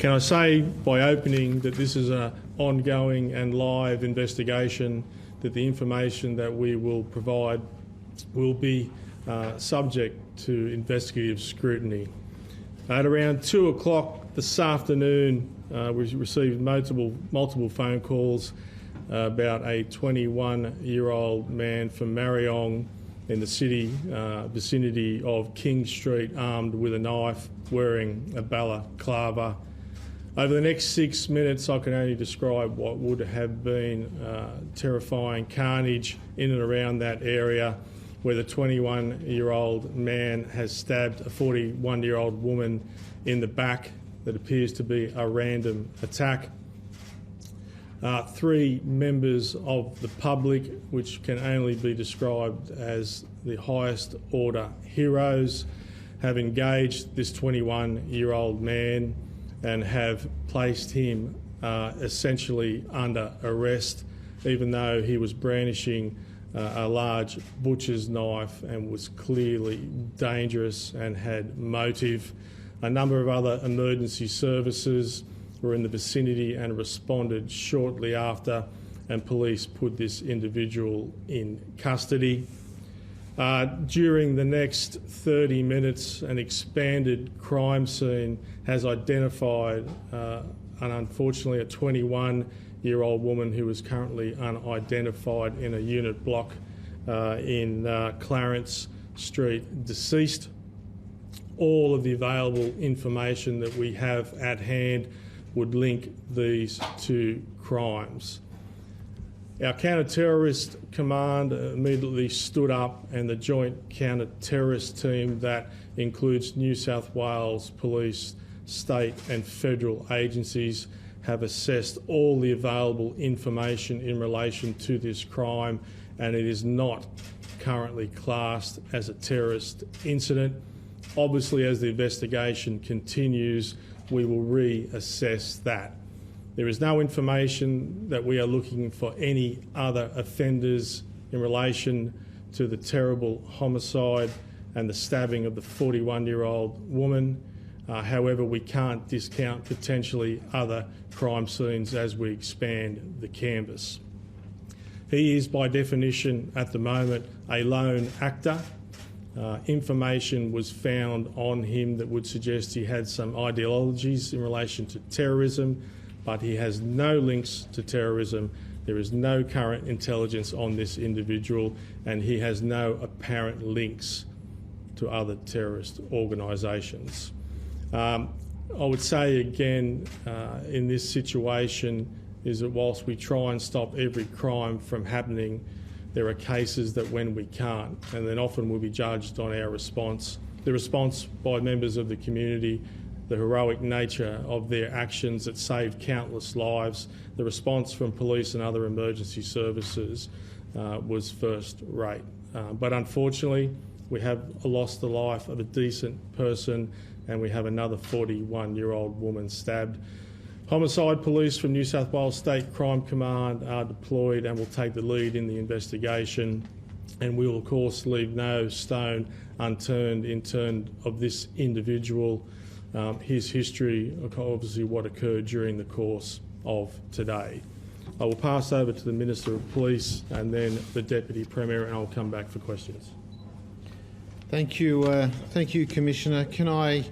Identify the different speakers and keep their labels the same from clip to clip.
Speaker 1: Can I say by opening that this is an ongoing and live investigation, that the information that we will provide will be subject to investigative scrutiny. At around 2 o'clock this afternoon, we received multiple phone calls about a 21-year-old man from Mariong in the city vicinity of King Street, armed with a knife, wearing a balaclava. Over the next 6 minutes, I can only describe what would have been terrifying carnage in and around that area, where the 21-year-old man has stabbed a 41-year-old woman in the back. That appears to be a random attack. 3 members of the public, which can only be described as the highest order heroes, have engaged this 21-year-old man and have placed him essentially under arrest, even though he was brandishing a large butcher's knife and was clearly dangerous and had motive. A number of other emergency services were in the vicinity and responded shortly after, and police put this individual in custody. During the next 30 minutes, an expanded crime scene has identified, unfortunately, a 21-year-old woman who is currently unidentified in a unit block in Clarence Street, deceased. All of the available information that we have at hand would link these 2 crimes. Our counter-terrorist command immediately stood up, and the joint counter-terrorist team that includes New South Wales Police, state and federal agencies have assessed all the available information in relation to this crime, and it is not currently classed as a terrorist incident. Obviously, as the investigation continues, we will reassess that. There is no information that we are looking for any other offenders in relation to the terrible homicide and the stabbing of the 41-year-old woman. However, we can't discount potentially other crime scenes as we expand the canvas. He is, by definition, at the moment, a lone actor. Information was found on him that would suggest he had some ideologies in relation to terrorism, but he has no links to terrorism. There is no current intelligence on this individual, and he has no apparent links to other terrorist organisations. I would say again, in this situation, is that whilst we try and stop every crime from happening, there are cases that when we can't, and then often we'll be judged on our response. The response by members of the community, the heroic nature of their actions that saved countless lives, the response from police and other emergency services was first rate. But unfortunately, we have lost the life of a decent person, and we have another 41-year-old woman stabbed. Homicide police from New South Wales State Crime Command are deployed and will take the lead in the investigation, and we will of course leave no stone unturned in terms of this individual, his history, obviously what occurred during the course of today. I will pass over to the Minister of Police and then the Deputy Premier, and I'll come back for questions.
Speaker 2: Thank you, Commissioner. Can I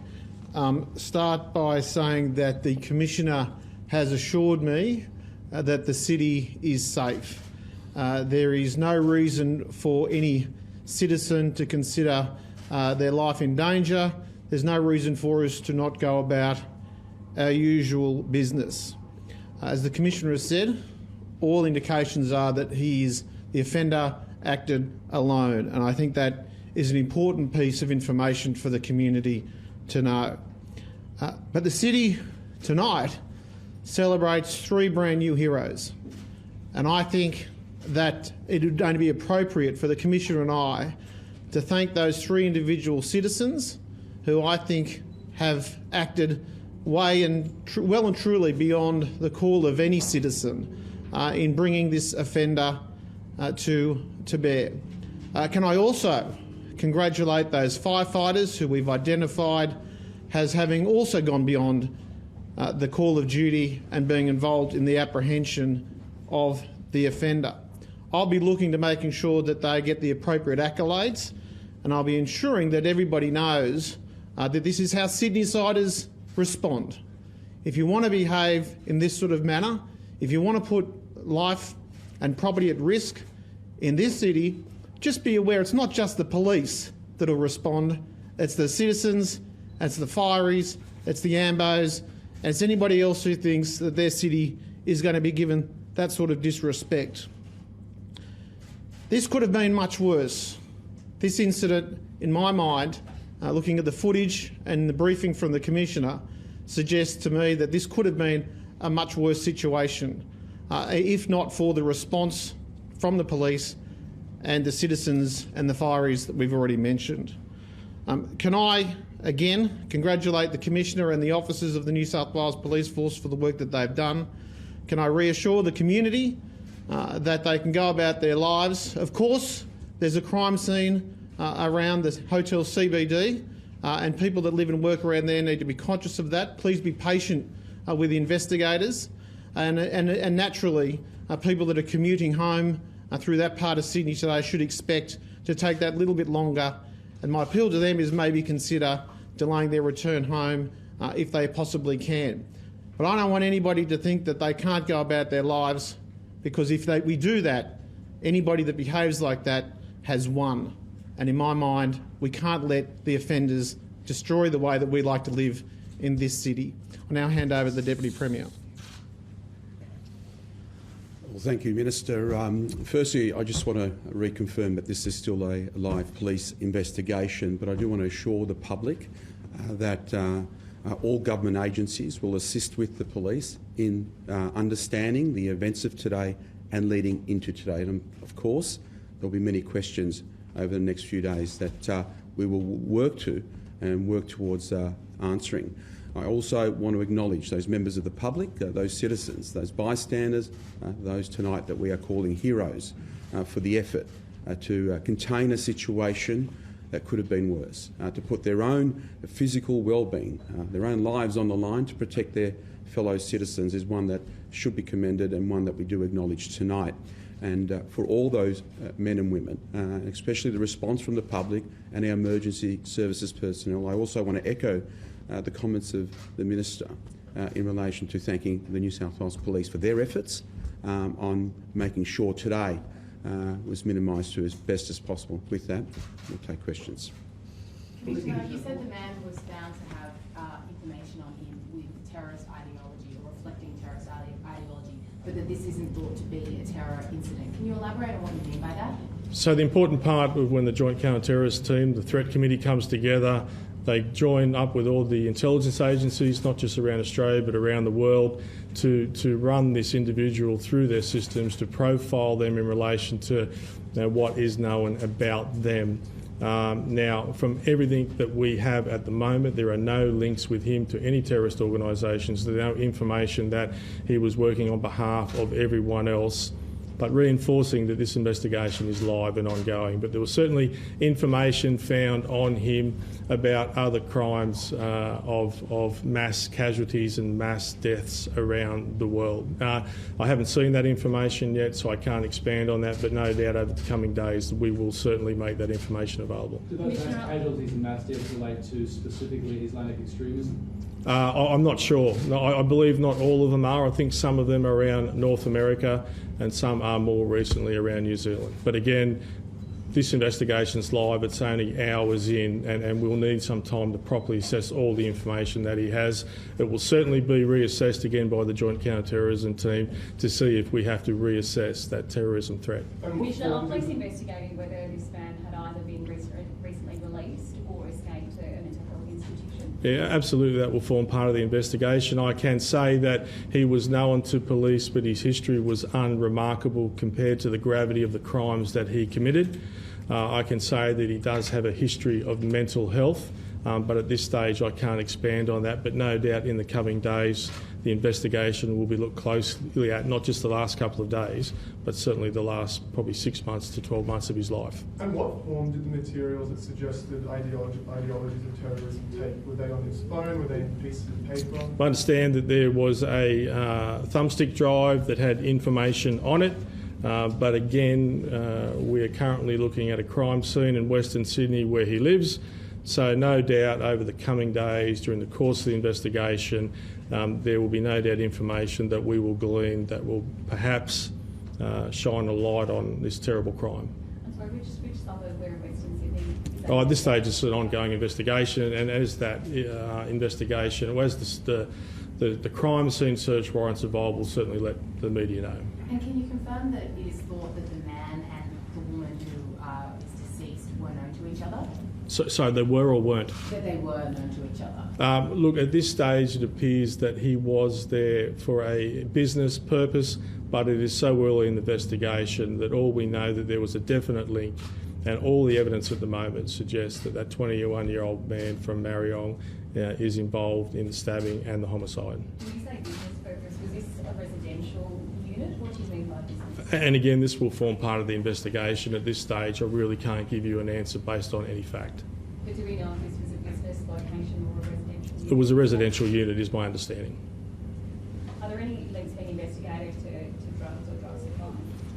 Speaker 2: start by saying that the Commissioner has assured me that the city is safe. There is no reason for any citizen to consider their life in danger. There's no reason for us to not go about our usual business. As the Commissioner has said, all indications are that the offender acted alone, and I think that is an important piece of information for the community to know. But the city tonight celebrates 3 brand new heroes, and I think that it would only be appropriate for the Commissioner and I to thank those 3 individual citizens who I think have acted well and truly beyond the call of any citizen in bringing this offender to bear. Can I also congratulate those firefighters who we've identified as having also gone beyond the call of duty and being involved in the apprehension of the offender. I'll be looking to making sure that they get the appropriate accolades, and I'll be ensuring that everybody knows that this is how Sydney-siders respond. If you want to behave in this sort of manner, if you want to put life and property at risk in this city, just be aware it's not just the police that will respond, it's the citizens, it's the fireys, it's the ambos, and it's anybody else who thinks that their city is going to be given that sort of disrespect. This could have been much worse. This incident, in my mind, looking at the footage and the briefing from the Commissioner, suggests to me that this could have been a much worse situation, if not for the response from the police and the citizens and the fireys that we've already mentioned. Can I, again, congratulate the Commissioner and the officers of the New South Wales Police Force for the work that they've done. Can I reassure the community that they can go about their lives? Of course, there's a crime scene around the hotel CBD, and people that live and work around there need to be conscious of that. Please be patient with the investigators, and naturally, people that are commuting home through that part of Sydney today should expect to take that little bit longer. And my appeal to them is maybe consider delaying their return home if they possibly can. But I don't want anybody to think that they can't go about their lives, because if we do that, anybody that behaves like that has won. And in my mind, we can't let the offenders destroy the way that we like to live in this city. I now hand over to the Deputy Premier.
Speaker 3: Well, thank you, Minister. Firstly, I just want to reconfirm that this is still a live police investigation, but I do want to assure the public that all government agencies will assist with the police in understanding the events of today and leading into today. And of course, there'll be many questions over the next few days that we will work to and work towards answering. I also want to acknowledge those members of the public, those citizens, those bystanders, those tonight that we are calling heroes for the effort to contain a situation that could have been worse, to put their own physical well-being, their own lives on the line to protect their fellow citizens is one that should be commended and one that we do acknowledge tonight. And for all those men and women, especially the response from the public and our emergency services personnel, I also want to echo the comments of the Minister in relation to thanking the New South Wales Police for their efforts on making sure today was minimised to as best as possible. With that, we'll take questions.
Speaker 4: Commissioner, you said the man was found to have information on him with terrorist ideology or reflecting terrorist ideology, but that this isn't thought to be a terror incident. Can you elaborate on what you mean by that?
Speaker 1: So the important part of when the Joint Counter-Terrorist Team, the Threat Committee, comes together, they join up with all the intelligence agencies, not just around Australia but around the world, to run this individual through their systems, to profile them in relation to what is known about them. Now, from everything that we have at the moment, there are no links with him to any terrorist organisations. There's no information that he was working on behalf of everyone else, but reinforcing that this investigation is live and ongoing. But there was certainly information found on him about other crimes of mass casualties and mass deaths around the world. I haven't seen that information yet, so I can't expand on that, but no doubt over the coming days we will certainly make that information available.
Speaker 5: Do those mass casualties and mass deaths relate to specifically Islamic extremism?
Speaker 1: I'm not sure. No, I believe not all of them are. I think some of them are around North America and some are more recently around New Zealand. But again, this investigation's live. It's only hours in, and we'll need some time to properly assess all the information that he has. It will certainly be reassessed again by the Joint Counter-Terrorism Team to see if we have to reassess that terrorism threat.
Speaker 6: Commissioner, are police investigating whether this man had either been recently released or escaped to a mental health institution?
Speaker 1: Yeah, absolutely, that will form part of the investigation. I can say that he was known to police, but his history was unremarkable compared to the gravity of the crimes that he committed. I can say that he does have a history of mental health but at this stage I can't expand on that. But no doubt in the coming days the investigation will be looked closely at, not just the last couple of days, but certainly the last probably 6 months to 12 months of his life.
Speaker 7: And what form did the materials that suggested ideologies of terrorism take? Were they on his phone? Were they in pieces of paper?
Speaker 1: I understand that there was a thumbstick drive that had information on it, but again, we are currently looking at a crime scene in Western Sydney where he lives. So no doubt over the coming days, during the course of the investigation, there will be no doubt information that we will glean that will perhaps shine a light on this terrible crime.
Speaker 6: I'm sorry, which suburb were in Western Sydney?
Speaker 1: At this stage it's an ongoing investigation, and as that investigation, as the crime scene search warrants evolve, we'll certainly let the media know.
Speaker 4: And can you confirm that it is thought that the man and the woman who is deceased were known to each other?
Speaker 1: So they were or weren't?
Speaker 4: That they were known to each other?
Speaker 1: Look, at this stage it appears that he was there for a business purpose, but it is so early in the investigation that all we know that there was a definite link, and all the evidence at the moment suggests that that 21-year-old man from Mariong is involved in the stabbing and the homicide.
Speaker 6: When you say business purpose, was this a residential unit? What do you mean by business?
Speaker 1: And again, this will form part of the investigation. At this stage, I really can't give you an answer based on any fact.
Speaker 6: But do we know if this was a business location or a residential unit?
Speaker 1: It was a residential unit, is my understanding.
Speaker 6: Are there any links being investigated to drugs or drug supply?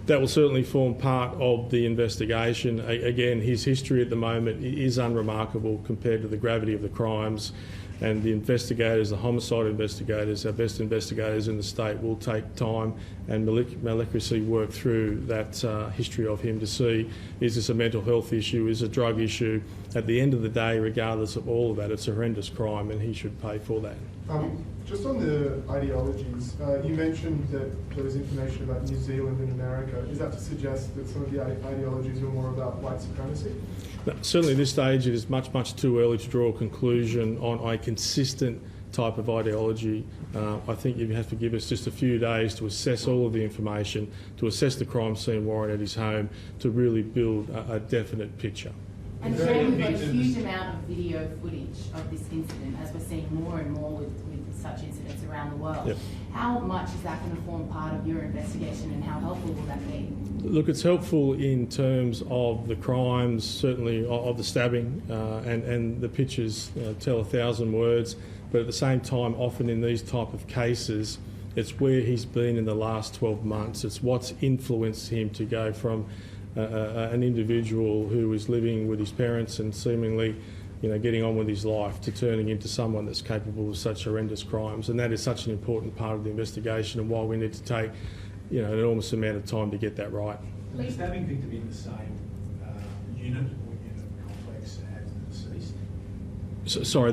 Speaker 1: That will certainly form part of the investigation. Again, his history at the moment is unremarkable compared to the gravity of the crimes, and the investigators, the homicide investigators, our best investigators in the state, will take time and meticulously work through that history of him to see, is this a mental health issue, is it a drug issue? At the end of the day, regardless of all of that, it's a horrendous crime and he should pay for that.
Speaker 7: Just on the ideologies, you mentioned that there was information about New Zealand and America. Is that to suggest that some of the ideologies were more about white supremacy?
Speaker 1: No, certainly at this stage it is much, much too early to draw a conclusion on a consistent type of ideology. I think you have to give us just a few days to assess all of the information, to assess the crime scene warrant at his home, to really build a definite picture.
Speaker 4: And so we've got a huge amount of video footage of this incident, as we're seeing more and more with such incidents around the world.
Speaker 1: Yep.
Speaker 4: How much is that going to form part of your investigation, and how helpful will that be?
Speaker 1: Look, it's helpful in terms of the crimes, certainly of the stabbing, and the pictures tell 1,000 words, but at the same time, often in these type of cases, it's where he's been in the last 12 months. It's what's influenced him to go from an individual who was living with his parents and seemingly getting on with his life to turning into someone that's capable of such horrendous crimes. And that is such an important part of the investigation, and why we need to take an enormous amount of time to get that right.
Speaker 8: The stabbing victim in the same unit or unit complex as the deceased?
Speaker 1: Sorry,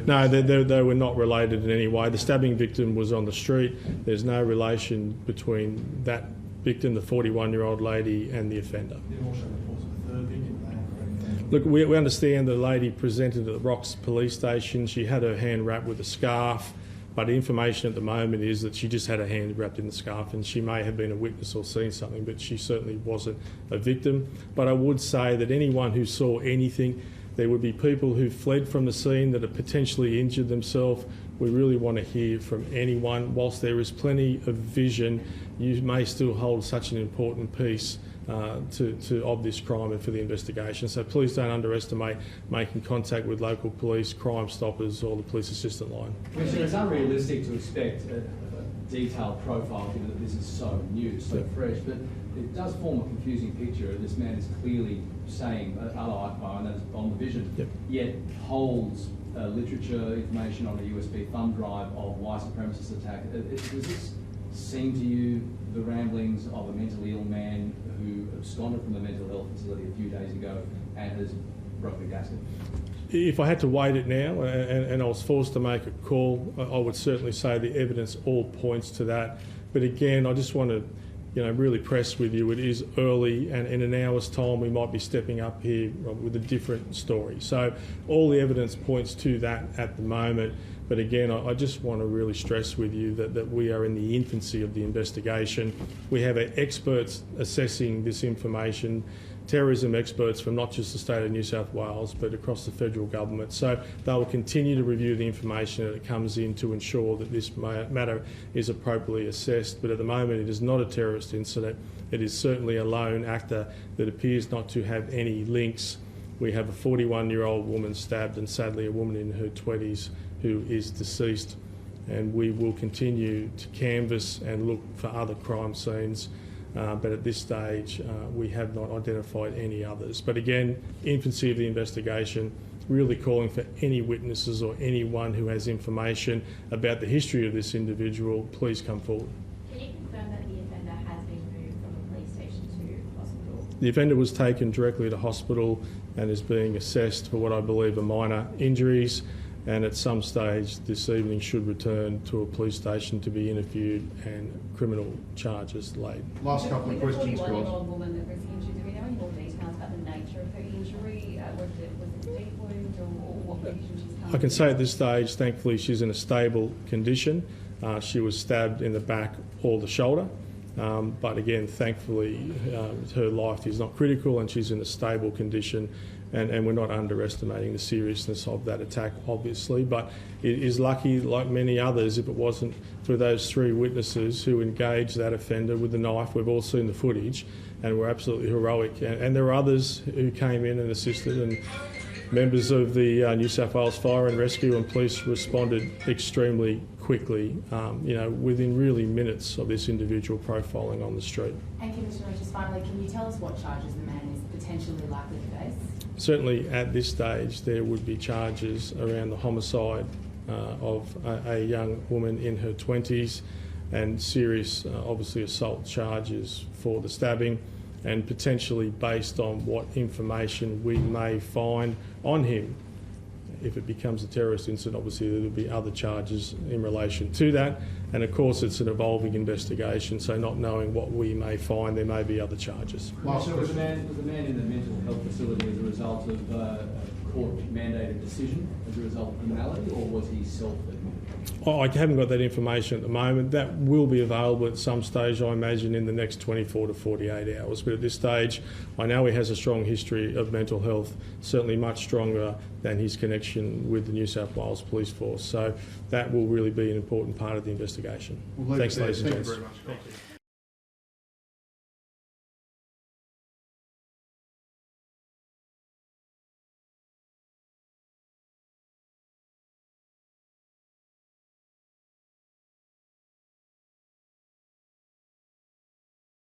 Speaker 1: no, they were not related in any way. The stabbing victim was on the street. There's no relation between that victim, the 41-year-old lady, and the offender.
Speaker 8: There also reports of a third victim.
Speaker 1: Look, we understand the lady presented at the Rocks police station. She had her hand wrapped with a scarf, but the information at the moment is that she just had her hand wrapped in the scarf, and she may have been a witness or seen something, but she certainly wasn't a victim. But I would say that anyone who saw anything, there would be people who fled from the scene that have potentially injured themselves. We really want to hear from anyone. Whilst there is plenty of vision, you may still hold such an important piece of this crime and for the investigation. So please don't underestimate making contact with local police, Crime Stoppers or the police assistant line.
Speaker 5: Commissioner, it's unrealistic to expect a detailed profile given that this is so new, so fresh, but it does form a confusing picture. This man is clearly saying Allah Akbar, and that's on the vision, yet holds literature, information on a USB thumb drive of white supremacist attack. Does this seem to you the ramblings of a mentally ill man who absconded from a mental health facility a few days ago and has broken a gasket?
Speaker 1: If I had to weight it now and I was forced to make a call, I would certainly say the evidence all points to that. But again, I just want to really press with you, it is early, and in an hour's time we might be stepping up here with a different story. So all the evidence points to that at the moment. But again, I just want to really stress with you that we are in the infancy of the investigation. We have experts assessing this information. terrorism experts from not just the state of New South Wales but across the federal government. So they will continue to review the information that comes in to ensure that this matter is appropriately assessed. But at the moment it is not a terrorist incident. It is certainly a lone actor that appears not to have any links. We have a 41-year-old woman stabbed and sadly a woman in her 20s who is deceased, and we will continue to canvass and look for other crime scenes. But at this stage, we have not identified any others. But again, infancy of the investigation, really calling for any witnesses or anyone who has information about the history of this individual, please come forward.
Speaker 4: Can you confirm that the offender has been moved from the police station to hospital?
Speaker 1: The offender was taken directly to hospital and is being assessed for what I believe are minor injuries, and at some stage this evening should return to a police station to be interviewed and criminal charges laid.
Speaker 9: Last couple of questions,
Speaker 6: The
Speaker 9: guys.
Speaker 6: 41-year-old woman that was injured, do we know any more details about the nature of her injury? Was it a deep wound or what condition she's currently
Speaker 1: I can say at this stage, thankfully, she's in a stable condition. She was stabbed in the back or the shoulder. But again, thankfully, her life is not critical and she's in a stable condition, and we're not underestimating the seriousness of that attack, obviously. But it is lucky, like many others, if it wasn't for those three witnesses who engaged that offender with the knife. We've all seen the footage and were absolutely heroic. And there were others who came in and assisted, and members of the New South Wales Fire and Rescue and police responded extremely quickly, within really minutes of this individual profiling on the street.
Speaker 4: And Commissioner, just finally, can you tell us what charges the man is potentially likely to face?
Speaker 1: Certainly at this stage there would be charges around the homicide of a young woman in her 20s and serious, obviously, assault charges for the stabbing, and potentially based on what information we may find on him. If it becomes a terrorist incident, obviously there will be other charges in relation to that. And of course it's an evolving investigation, so not knowing what we may find, there may be other charges.
Speaker 5: Was the man in the mental health facility as a result of a court-mandated decision, as a result of criminality, or was he self-admitted?
Speaker 1: I haven't got that information at the moment. That will be available at some stage, I imagine, in the next 24 to 48 hours. But at this stage, I know he has a strong history of mental health, certainly much stronger than his connection with the New South Wales Police Force. So that will really be an important part of the investigation.
Speaker 9: We'll leave it
Speaker 1: Thanks,
Speaker 9: there.
Speaker 1: ladies and
Speaker 9: Thank you
Speaker 1: gents.
Speaker 9: very much.